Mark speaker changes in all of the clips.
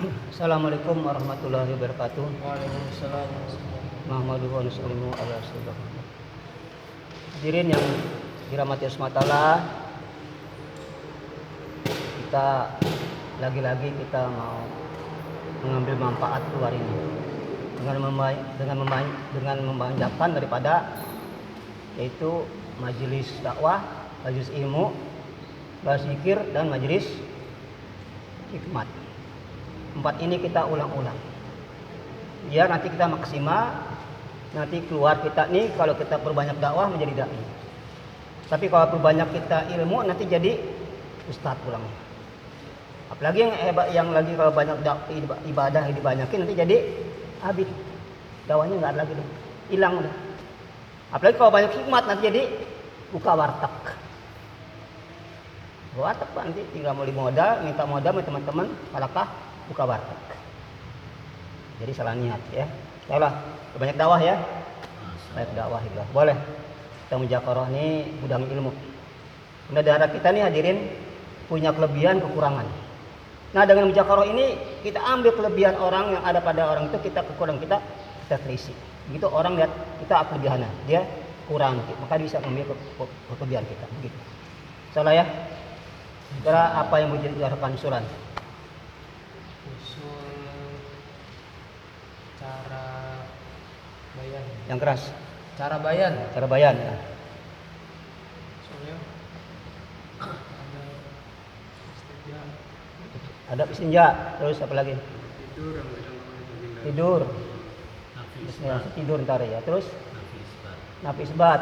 Speaker 1: Assalamualaikum warahmatullahi wabarakatuh.
Speaker 2: Waalaikumsalam.
Speaker 1: Muhammadu wa sallallahu ala rasulillah. Hadirin yang dirahmati Allah SWT, kita lagi-lagi kita mau mengambil manfaat keluar ini dengan memanjakan daripada yaitu majelis dakwah, majelis ilmu, majelis zikir dan majelis hikmat. 4 ini kita ulang-ulang. Ya, nanti kita maksimal. Nanti keluar kita nih kalau kita perbanyak dakwah menjadi dai. Tapi kalau perbanyak kita ilmu nanti jadi ustadz pulang. Apalagi yang hebat, yang lagi kalau banyak ibadah dibanyakin nanti jadi abid. Dakwahnya nggak ada lagi deh. Hilang udah. Apalagi kalau banyak hikmat nanti jadi buka warteg. Warteg Pak, nanti tinggal mau modal, minta modal sama teman-teman, malakah buka warteg. Jadi salah niat ya. Salah, banyak dakwah ya. Banyak dakwah itu. Boleh. Kita mujakarah ini gudang ilmu. Bunda darah kita nih hadirin punya kelebihan kekurangan. Nah, dengan mujakarah ini kita ambil kelebihan orang yang ada pada orang itu, kita kekurangan kita terisi. Begitu orang lihat kita kelebihannya, dia kurang, maka dia bisa mengambil kelebihan kita. Begitu. Salah ya. Kira apa yang menjadi harapan usulan?
Speaker 2: Cara bayan.
Speaker 1: Yang keras.
Speaker 2: Cara bayan.
Speaker 1: Cara bayan. Ya.
Speaker 2: Soalnya
Speaker 1: Ada istinja, terus apa lagi? Tidur. Ya, tidur ntar ya. Terus nafi isbat.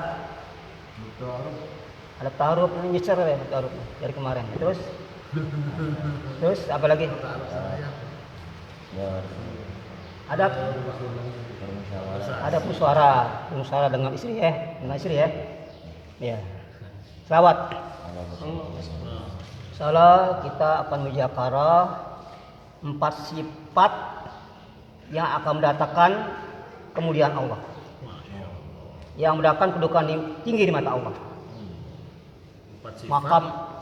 Speaker 1: Ada taruh ini nyecer ya, taruh dari kemarin. Terus apa lagi? Ada musyawarah dengan istri ya. Ya. Selawat. Salah kita akan mujakarah 4 sifat yang akan mendatangkan kemuliaan Allah. Yang mendatangkan kedudukan tinggi di mata Allah.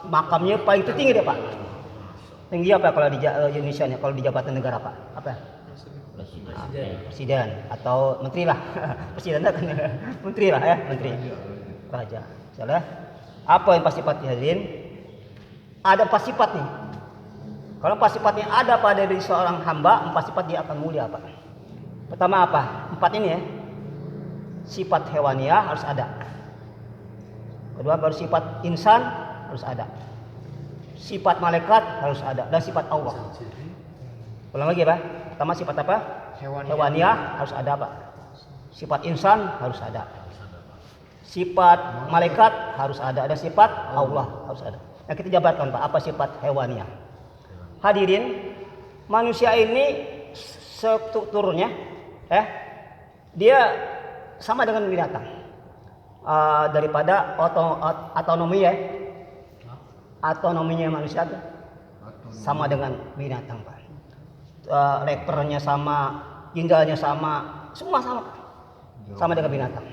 Speaker 1: Makamnya paling tinggi deh Pak. Tinggi apa kalau di Indonesia nya, kalau di jabatan negara Pak? Apa? Presiden atau menteri lah. Presiden kan menteri lah ya, menteri. Raja. Salah. Apa yang pasti hadirin? Ada 4 sifat nih. Kalau 4 sifatnya ada pada diri seorang hamba, 4 sifat dia akan mulia Pak. Pertama apa? 4 ini ya. Sifat hewaniah harus ada. Kedua baru sifat insan harus ada. Sifat malaikat harus ada dan sifat Allah. Ulang lagi Pak. Pertama sifat apa? Hewaniah harus ada Pak. Sifat insan harus ada. Sifat malaikat harus ada dan sifat Allah harus ada. Nah, kita jabarkan Pak, apa sifat hewaniah? Hadirin, manusia ini strukturnya dia sama dengan binatang. Daripada otonomi ya. Otonominya manusia itu sama dengan binatang Pak. Lepernya sama, ginjalnya sama, semua sama Pak. Sama dengan binatang.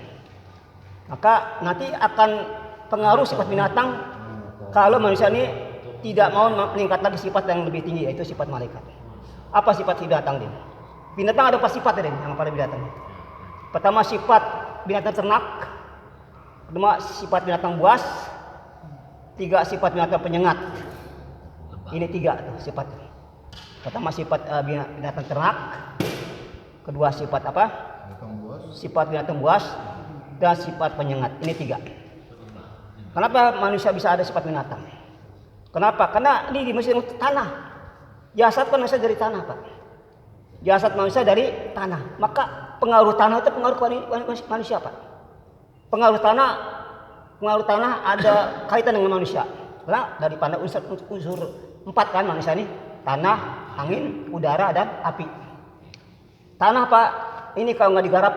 Speaker 1: Maka nanti akan pengaruh sifat binatang kalau manusia ini tidak mau meningkat lagi sifat yang lebih tinggi, yaitu sifat malaikat. Apa sifat binatang ini? Binatang ada 4 sifat ini yang pada binatang. Pertama sifat binatang ternak. Kedua sifat binatang buas. 3 sifat binatang penyengat. Ini 3 sifat. Pertama sifat binatang ternak. Kedua sifat apa? Sifat binatang buas dan sifat penyengat. Ini 3. Kenapa manusia bisa ada sifat binatang? Kenapa? Karena ini di mesin tanah. Jasad kan manusia dari tanah Pak. Jasad manusia dari tanah. Maka pengaruh tanah itu pengaruh manusia Pak. Pengaruh tanah ada kaitan dengan manusia. Karena daripada unsur 4 kan manusia ini, tanah, angin, udara dan api. Tanah Pak, ini kalau nggak digarap,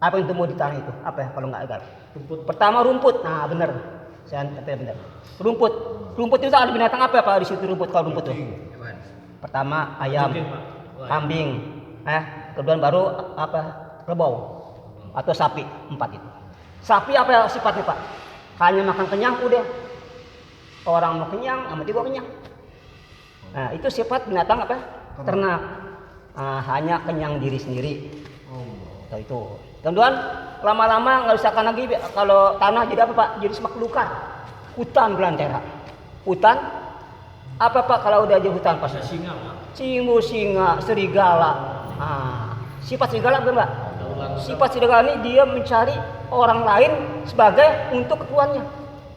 Speaker 1: apa yang tumbuh di tanah itu? Apa ya kalau nggak digarap? Rumput. Pertama rumput. Nah benar, saya kata benar. Rumput itu ada binatang apa Pak di situ rumput kalau rumput tuh? Pertama ayam, kambing, kedua baru apa? Kerbau atau sapi. 4 itu. Sapi apa sifatnya Pak? Hanya makan kenyang udah. Orang mau kenyang, sama juga kenyang. Nah, itu sifat binatang apa? ternak. Hanya kenyang diri sendiri.
Speaker 3: Oh.
Speaker 1: Itu. Kemudian lama-lama nggak usahkan lagi kalau tanah jadi apa Pak? Jadi semak belukar. Hutan belantara. Hutan apa Pak kalau udah jadi hutan pas?
Speaker 3: Singa, Pak.
Speaker 1: Cimbu, singa, serigala. Sifat serigala bukan Pak? Sifat serigala ini dia mencari orang lain sebagai untuk keperluannya.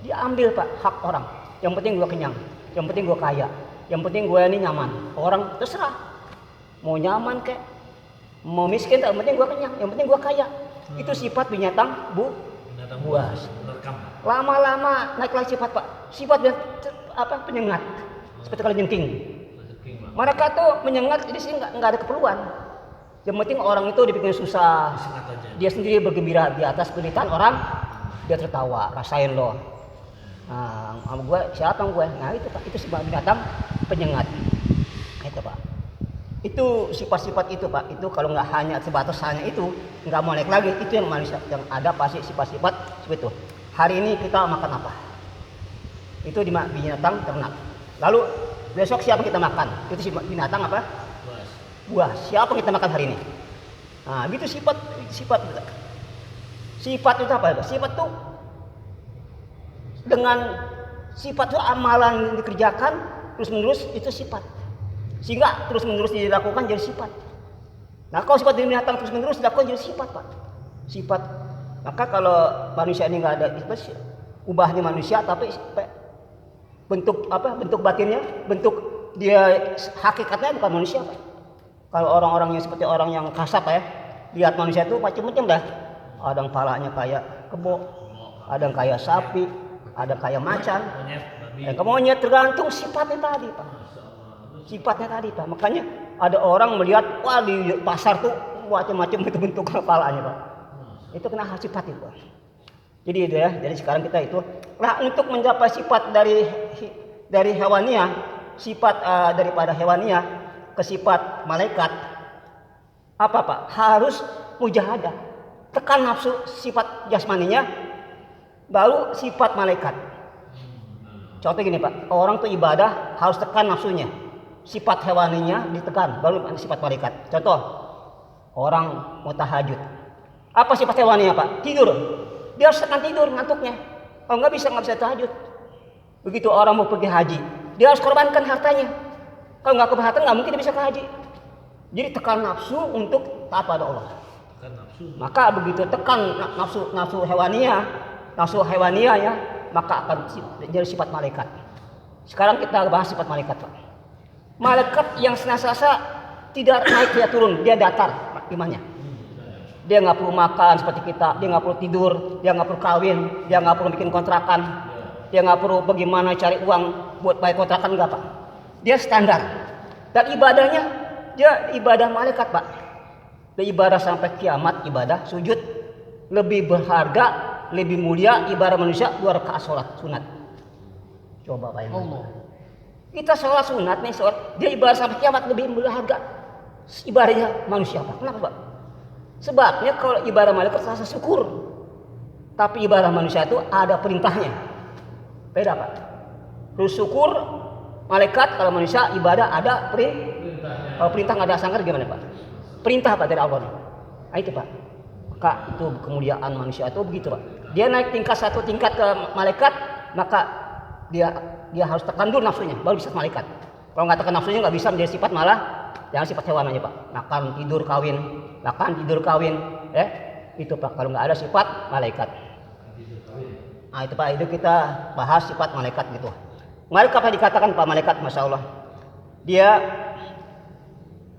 Speaker 1: Dia ambil Pak hak orang. Yang penting gua kenyang, yang penting gua kaya, yang penting gua ini nyaman. Orang terserah. Mau nyaman kek, mau miskin, yang penting gua kenyang, yang penting gua kaya. Itu sifat binatang buas. Lama-lama naik lagi sifat Pak. Sifat penyengat. Seperti kalau jengking. Mereka tuh menyengat jadi sih nggak ada keperluan. Yang penting orang itu dibikin susah. Dia sendiri bergembira di atas penderitaan orang. Dia tertawa, rasain loh. Sama gue siapa gue? Nah itu Pak, itu sifat binatang penyengat. Itu Pak. Itu sifat-sifat itu Pak. Itu kalau nggak hanya sebatas hanya itu, nggak mau naik lagi. Itu yang manusia yang ada pasti sifat-sifat seperti itu. Hari ini kita makan apa? Itu di binatang ternak. Lalu besok siapa kita makan? Itu sifat binatang apa? Buah. Siapa kita makan hari ini? Nah, gitu sifat. Sifat itu apa? Sifat itu dengan sifat itu amalan yang dikerjakan terus-menerus itu sifat. Sehingga terus-menerus dilakukan jadi sifat. Nah, kalau sifat binatang terus-menerus dilakukan jadi sifat, Pak. Sifat. Maka kalau manusia ini nggak ada ubahnya manusia, tapi bentuk batinnya, bentuk dia hakikatnya bukan manusia, Pak. Kalau orang-orang yang seperti orang yang kasar ya, lihat manusia itu macam-macam dah. Ada yang palanya kayak kebo, ada yang kayak sapi, ada yang kayak macan, monyet, tergantung sifatnya tadi Pak. Sifatnya tadi Pak. Makanya ada orang melihat, wah di pasar tuh macam-macam itu bentuk kepalanya Pak. Itu kena sifat itu Pak. Jadi itu ya. Jadi sekarang kita itu, nah untuk mencapai sifat dari hewania, sifat daripada hewania ke sifat malaikat apa Pak? Harus mujahadah, tekan nafsu sifat jasmaninya, baru sifat malaikat. Contoh gini Pak, orang tuh ibadah harus tekan nafsunya, sifat hewaninya ditekan, baru sifat malaikat. Contoh, orang mau tahajud, apa sifat hewaninya Pak? Tidur, dia harus tekan tidur ngantuknya, kalau nggak bisa tahajud. Begitu orang mau pergi haji, dia harus korbankan hartanya. Kalau nggak keberhatan nggak mungkin dia bisa ke haji. Jadi tekan nafsu untuk taat pada Allah. Maka begitu tekan nafsu hewania ya, maka akan jadi sifat malaikat. Sekarang kita bahas sifat malaikat Pak. Malaikat yang senantiasa tidak naik tidak turun, dia datar imannya. Dia nggak perlu makan seperti kita, dia nggak perlu tidur, dia nggak perlu kawin, dia nggak perlu bikin kontrakan, dia nggak perlu bagaimana cari uang buat bayar kontrakan, nggak Pak. Dia standar. Dan ibadahnya dia ibadah malaikat Pak. Dia ibadah sampai kiamat, ibadah sujud lebih berharga, lebih mulia ibadah manusia 2 rakaat sholat sunat. Coba bayangkan. Kita sholat sunat nih, dia ibadah sampai kiamat lebih berharga ibadahnya manusia Pak. Kenapa Pak? Sebabnya kalau ibadah malaikat rasa syukur, tapi ibadah manusia itu ada perintahnya. Beda Pak. Terus syukur malaikat, kalau manusia ibadah ada perintah. Kalau perintah nggak ada sangkar gimana Pak? Perintah Pak dari Allah. Nah itu Pak. Maka itu kemuliaan manusia itu begitu Pak. Dia naik satu tingkat ke malaikat, maka dia harus tekan dulu nafsunya, baru bisa malaikat. Kalau nggak tekan nafsunya nggak bisa menjadi sifat, malah jangan sifat hewan aja Pak. Makan tidur kawin, itu Pak. Kalau nggak ada sifat malaikat. Nah itu Pak. Itu kita bahas sifat malaikat gitu. Malaikat apa dikatakan Pak malaikat, masya Allah, dia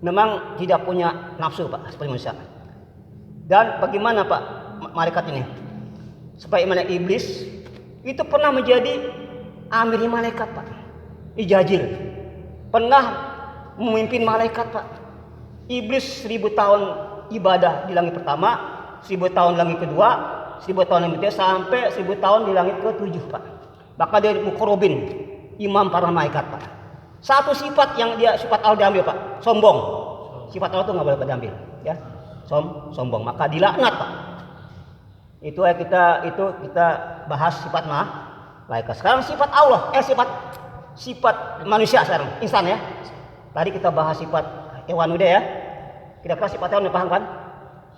Speaker 1: memang tidak punya nafsu Pak seperti manusia. Dan bagaimana Pak malaikat ini? Sebagaimana iblis itu pernah menjadi amirnya malaikat Pak. Ijajil pernah memimpin malaikat Pak. Iblis 1000 tahun ibadah di langit pertama, 1000 tahun langit kedua, 1000 tahun langit ketiga, sampai 1000 tahun di langit ke-7 Pak. Bahkan dia muqarrabin, imam para malaikat Pak. Satu sifat yang dia sifat Allah diambil Pak, sombong. Sifat Allah itu nggak boleh diambil, ya. Sombong, maka dilaknat Pak. Itu kita bahas sifat malaikat. Sekarang sifat Allah, sifat manusia sekarang, insan ya. Tadi kita bahas sifat hewan udah ya. Kira-kira sifat hewan paham kan?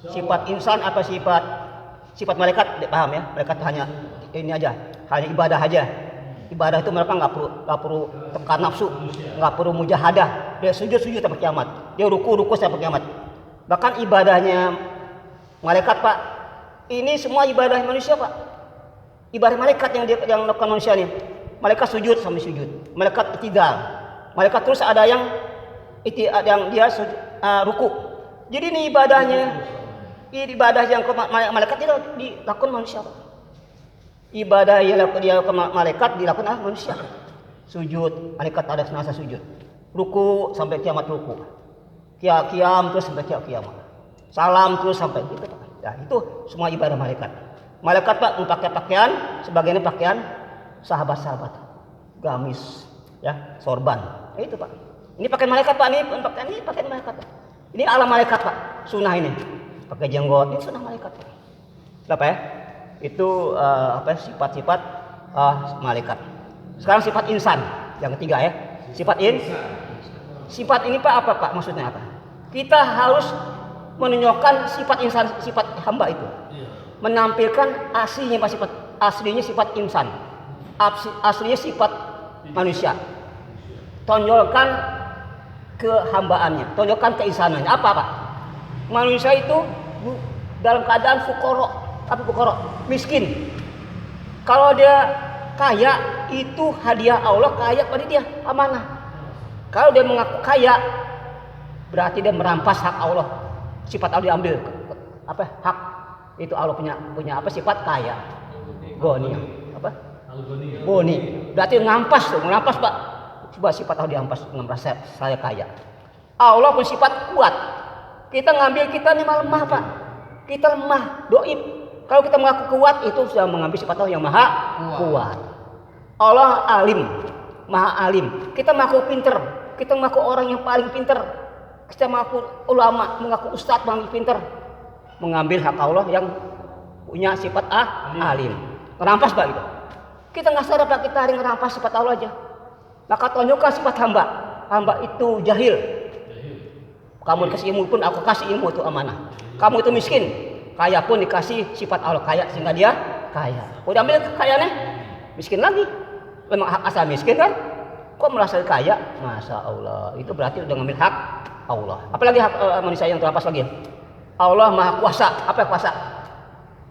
Speaker 1: Sifat insan apa sifat malaikat paham ya? Malaikat hanya ini aja, hanya ibadah aja. Ibadah itu mereka nggak perlu tekan nafsu, nggak perlu mujahadah. Dia sujud sampai kiamat, dia ruku sampai kiamat. Bahkan ibadahnya malaikat Pak, ini semua ibadah manusia Pak. Ibadah malaikat yang lakukan manusia nih. Malaikat sujud sampai sujud, malaikat i'tidal, malaikat terus ada yang dia ruku. Jadi ini ibadah yang malaikat itu dilakukan manusia Pak. Ibadah yang dilakukan malaikat dilakukan oleh manusia. Sujud, malaikat ada senasa sujud. Ruku sampai kiamat ruku. Qiyam terus sampai kiamat. Salam terus sampai itu Pak. Ya, itu semua ibadah malaikat. Malaikat Pak memakai pakaian sebagaimana pakaian sahabat-sahabat. Gamis, ya, sorban. Ya, itu Pak. Ini pakaian malaikat Pak, ini pakaian malaikat. Pak. Ini alam malaikat Pak. Sunnah ini. Pakai jenggot, ini sunnah malaikat Pak. Apa ya? Itu sifat-sifat malaikat. Sekarang sifat insan yang ketiga ya. Sifat ini Pak apa Pak maksudnya apa? Kita harus menunjukkan sifat insan, sifat hamba itu. Menampilkan aslinya sifat insan. Aslinya sifat manusia. Tonjolkan kehambaannya, tonjolkan keinsanannya. Apa Pak? Manusia itu dalam keadaan fuqara. Apa fuqara? Miskin. Kalau dia kaya, itu hadiah Allah, kaya pada dia, amanah. Kalau dia mengaku kaya, berarti dia merampas hak Allah. Sifat Allah diambil. Hak itu Allah punya sifat kaya. Goni. Goni. Berarti merampas Pak. Coba sifat Allah dirampas saya kaya. Allah punya sifat kuat. Kita ngambil kita ini lemah Pak. Kita lemah, doib. Kalau kita mengaku kuat itu sudah mengambil sifat Allah yang maha kuat. Allah alim, maha alim. Kita mengaku pinter, kita mengaku orang yang paling pinter. Kita mengaku ulama, mengaku ustadz paling pinter. Mengambil hak Allah yang punya sifat alim. Merampas Pak gitu. Kita nggak sadar Pak, kita hari merampas sifat Allah aja. Maka tunjukkan sifat hamba. Hamba itu jahil. Kamu dikasih ilmu pun aku kasih ilmu itu amanah. Kamu itu miskin, kaya pun dikasih sifat Allah kaya sehingga dia kaya. Udah ambil kekayaannya, miskin lagi. Memang hak asal miskin kan? Kok merasa kaya? Masya Allah. Itu berarti udah ngambil hak Allah. Apalagi hak manusia yang terlepas lagi. Allah maha kuasa. Apa kuasa?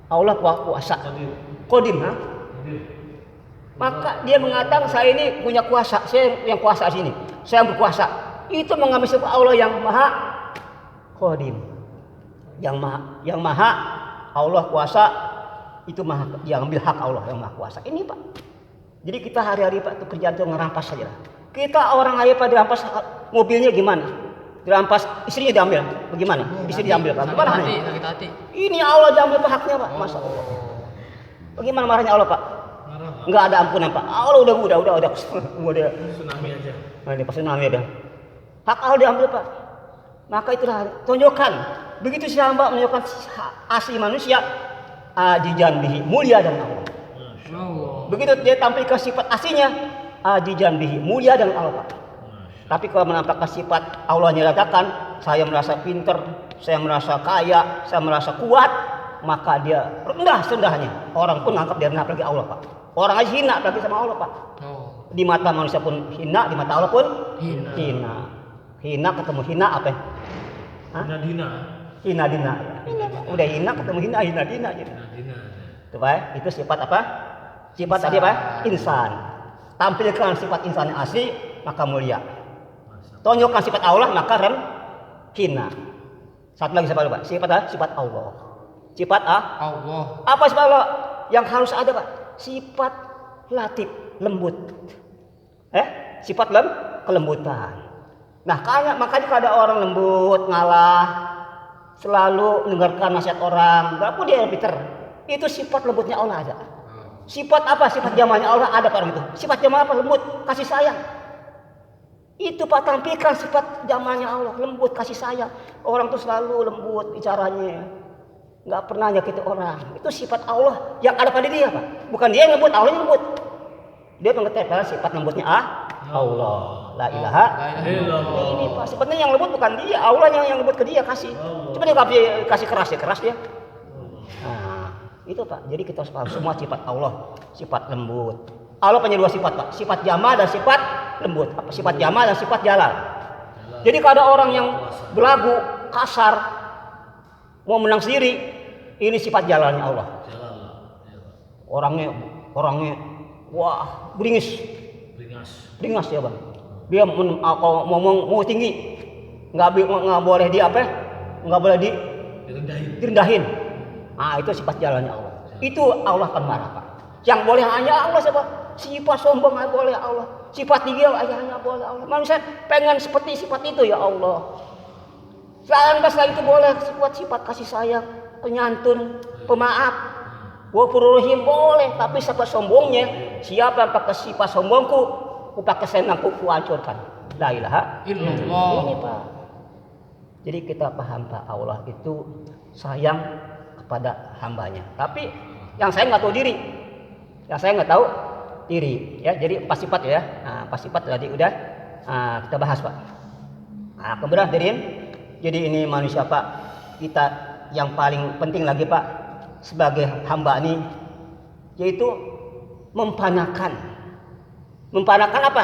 Speaker 1: Allah kuasa. Qadim. Maka dia mengatakan saya ini punya kuasa. Saya yang kuasa di sini. Saya yang berkuasa. Itu mengambil sifat Allah yang maha Qadim. Yang maha Allah kuasa itu maha, yang ambil hak Allah yang maha kuasa. Ini Pak. Jadi kita hari-hari Pak itu kerjaan itu ngerampas saja. Kita orang aja Pak dirampas mobilnya gimana? Dirampas istrinya diambil, bagaimana? Istri diambil kan? Gimana hati? Ini Allah diambil Pak haknya Pak. Masya Allah. Bagaimana marahnya Allah Pak? Enggak ada ampunan Pak. Allah udah tsunami aja. Nah, ini pas tsunami ada. Hak Allah diambil Pak. Maka itulah tunjukkan. Begitu si hamba menunjukkan asli manusia, ajijan bihi, mulia dan Allah. Begitu dia tampilkan sifat aslinya, ajijan bihi, mulia dan Allah. Tapi kalau menampakkan sifat Allahnya katakan, saya merasa pinter, saya merasa kaya, saya merasa kuat, maka dia rendah-rendahnya. Orang pun anggap dia rendah apalagi Allah Pak. Orang aja hina apalagi sama Allah Pak. Di mata manusia pun hina, di mata Allah pun hina. Hina ketemu hina apa? Hina dina. Udah hina ketemu hina dina gitu. Itu Pak, itu sifat apa? Sifat tadi apa? Insan. Tampilkan sifat insan yang asli maka mulia. Tunjukkan sifat Allah maka hina. Satu lagi sifat Pak. Sifat Allah. Sifat Allah. Apa sifat Allah yang harus ada Pak? Sifat latif, lembut. Sifat kelembutan. Nah, makanya kalau ada orang lembut, ngalah, selalu mendengarkan nasihat orang, walaupun dia pintar, itu sifat lembutnya Allah ada. Sifat apa? Sifat jamaahnya Allah ada pada orang itu. Sifat jamaah apa? Lembut, kasih sayang. Itu Pak, tampilkan sifat jamaahnya Allah, lembut, kasih sayang. Orang itu selalu lembut bicaranya, nggak pernah nyakiti orang. Itu sifat Allah yang ada pada dia Pak. Bukan dia yang lembut, Allah yang lembut. Dia mengetahui sifat lembutnya Allah. La ilaha. Ini Pak, sebenarnya yang lembut bukan dia, Allah yang lembut ke dia kasih. Cuma dia kasih keras ya keras dia. Nah, itu Pak. Jadi kita harus paham semua sifat Allah, sifat lembut. Allah punya dua sifat Pak, sifat jamal dan sifat lembut. Apa sifat jamal dan sifat jalal. Jadi kalau ada orang yang belagu, kasar, mau menang sendiri, ini sifat jalalnya Allah. Orangnya wah beringas ya Bang. Dia kalau ngomong mau tinggi, nggak boleh di apa? Nggak boleh direndahin. Ah itu sifat jalannya Allah. Itu Allah akan marah Pak. Yang boleh hanya Allah siapa? Sifat sombong hanya boleh Allah. Sifat tinggi hanya boleh Allah. Manusia pengen seperti sifat itu ya Allah. Setelah itu boleh sifat kasih sayang, penyantun, pemaaf. Wafururahim boleh, tapi sifat sombongnya, siapa yang pakai sifat sombongku, ku pakai senangku, ku hancurkan. La ilaha illallah. Ini Pak. Jadi kita paham Pak, Allah itu sayang kepada hambanya. Tapi yang saya nggak tahu diri, ya. Jadi pas sifat ya, pas sifat tadi udah kita bahas Pak. Nah, kemudian hadirin, jadi ini manusia Pak, kita yang paling penting lagi Pak. Sebagai hamba ini yaitu memfanakan apa?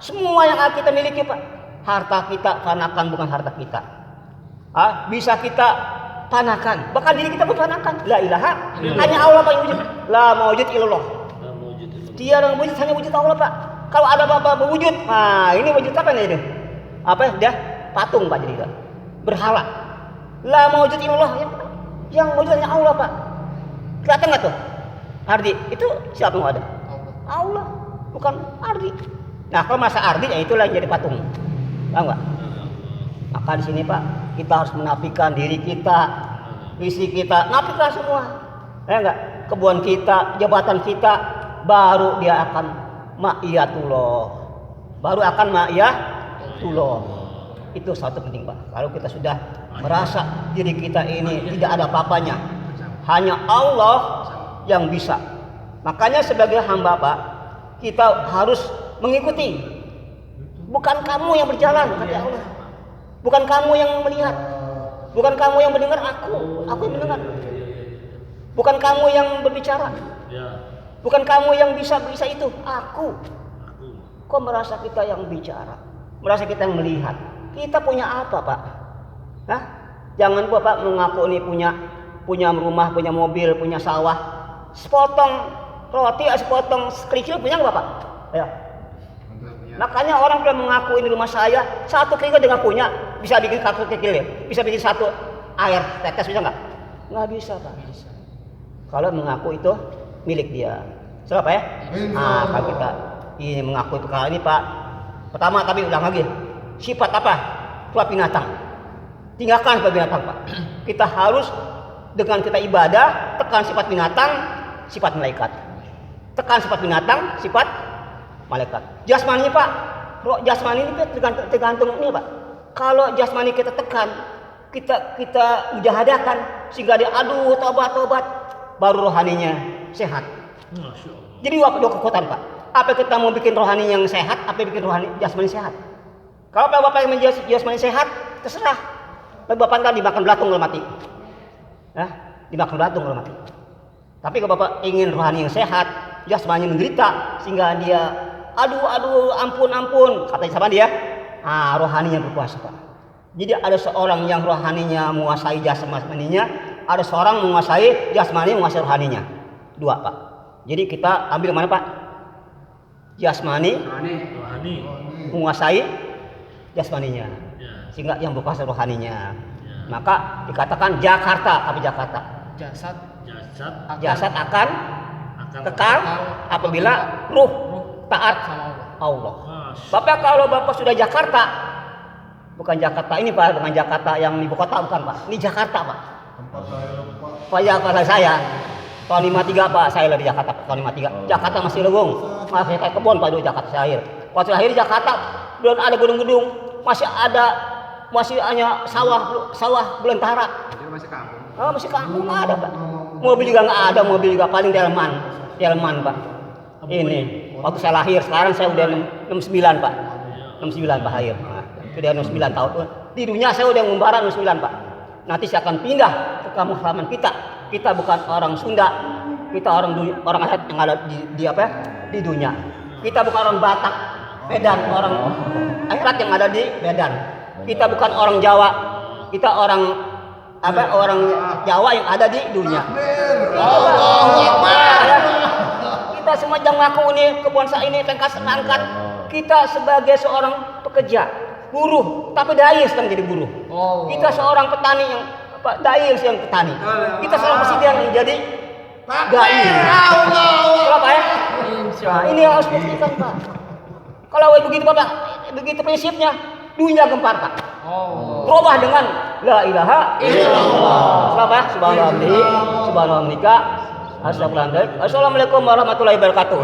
Speaker 1: Semua yang kita miliki Pak. Harta kita fanakan, bukan harta kita. Bisa kita fanakan, bahkan diri kita pun fanakan. La ilaha, hanya Allah Pak yang wujud. La mawujud illallah. Tiada yang wujud, hanya wujud Allah Pak. Kalau ada Bapak berwujud, ini wujud apa nih itu? Apa dia? Patung Pak jadi berhala. La mawujud illallah, yang wujud hanya Allah Pak. Kelihatan nggak tuh? Ardi itu siapa yang ada? Allah, bukan Ardi. Nah kalau masa Ardi ya itulah yang jadi patung, tahu nggak? Maka di sini Pak kita harus menafikan diri kita, isi kita, nafikan semua, ya nggak? Kebun kita, jabatan kita, baru dia akan ma'iyatullah, Itu satu penting Pak. Kalau kita sudah merasa diri kita ini tidak ada apa-apanya, hanya Allah yang bisa. Makanya sebagai hamba Pak, kita harus mengikuti. Bukan kamu yang berjalan, kata Allah. Bukan kamu yang melihat. Bukan kamu yang mendengar, aku yang mendengar. Bukan kamu yang berbicara. Bukan kamu yang bisa itu, aku. Kok merasa kita yang bicara? Merasa kita yang melihat? Kita punya apa Pak? Jangan Bapak mengaku ini punya rumah, punya mobil, punya sawah, sepotong roti, sepotong kerikil punya nggak Bapak? Ya. Makanya orang yang mengaku ini rumah saya, satu kerikil dengan punya, bisa bikin satu kerikil ya, bisa bikin satu air tetes bisa nggak? Nggak bisa Pak. Kalau mengaku itu milik dia, siapa ya? Kalau kita ini mengaku itu kali ini Pak, pertama tapi ulang lagi, sifat apa? Sifat binatang. Tinggalkan sifat binatang Pak. Kita harus dengan kita ibadah, tekan sifat binatang, sifat malaikat. Tekan sifat binatang, sifat malaikat. Jasmani Pak, roh jasmani ini tergantung ini Pak. Kalau jasmani kita tekan, kita mujahadakan sehingga dia tobat, baru rohaninya sehat. Jadi dua kekuatan Pak. Apa kita mau bikin rohani yang sehat, apa bikin rohani jasmani sehat? Kalau Bapak yang jasmani sehat, terserah. Bapak ntar dimakan belatung kalau mati. Dimakan belatung kalau mati. Tapi kalau Bapak ingin rohani yang sehat, jasmani menderita sehingga dia ampun, kata sama dia, rohaninya berkuasa Pak. Jadi ada seorang yang rohaninya menguasai jasmaninya, ada seorang menguasai jasmani, menguasai rohaninya. Dua Pak. Jadi kita ambil mana Pak? Jasmani, menguasai jasmaninya, sehingga yang berkuasa rohaninya. Maka dikatakan Jakarta, apa Jakarta? Jasad akan kekal apabila ruh taat Allah. Bapak kalau Bapak sudah Jakarta, bukan Jakarta ini Pak, bukan Jakarta yang ibu kota bukan Pak. Ini Jakarta Pak. Pak saya. Tahun 53 Pak, saya lahir di Jakarta. Tahun 53. Jakarta masih legung, masih kayak kebun Pak dulu Jakarta saya lahir. Waktu lahir di Jakarta belum ada gedung-gedung, masih hanya sawah belantara.
Speaker 2: Masih kampung.
Speaker 1: Masih kampung ada Pak. Mobil juga nggak ada, mobil juga paling delman Pak. Ini waktu saya lahir, sekarang saya udah 69 Pak. 69 Pak Hayir. Nah, sudah 69 tahun. Di dunia saya udah ngumbaran 69 Pak. Nanti saya akan pindah ke kampung halaman kita. Kita bukan orang Sunda. Kita orang Aceh yang ada di apa ya? Di dunia. Kita bukan orang Batak, Medan, orang akhirat yang ada di Medan. Kita bukan orang Jawa. Kita orang orang Jawa yang ada di dunia. Kita semua jangan ngaku ini kebangsa ini pengkas angkat. Kita sebagai seorang pekerja, buruh, tapi dai sedang jadi buruh. Kita seorang petani yang dai yang petani. Kita seorang presiden yang jadi dai. Kenapa ya? Nah, ini yang harus buktikan Pak. Kalau begitu Bapak, begitu prinsipnya, dunia gempar Pak. Berubah dengan la ilaha illallah. Selamat subhanallah. Assalamualaikum warahmatullahi wabarakatuh.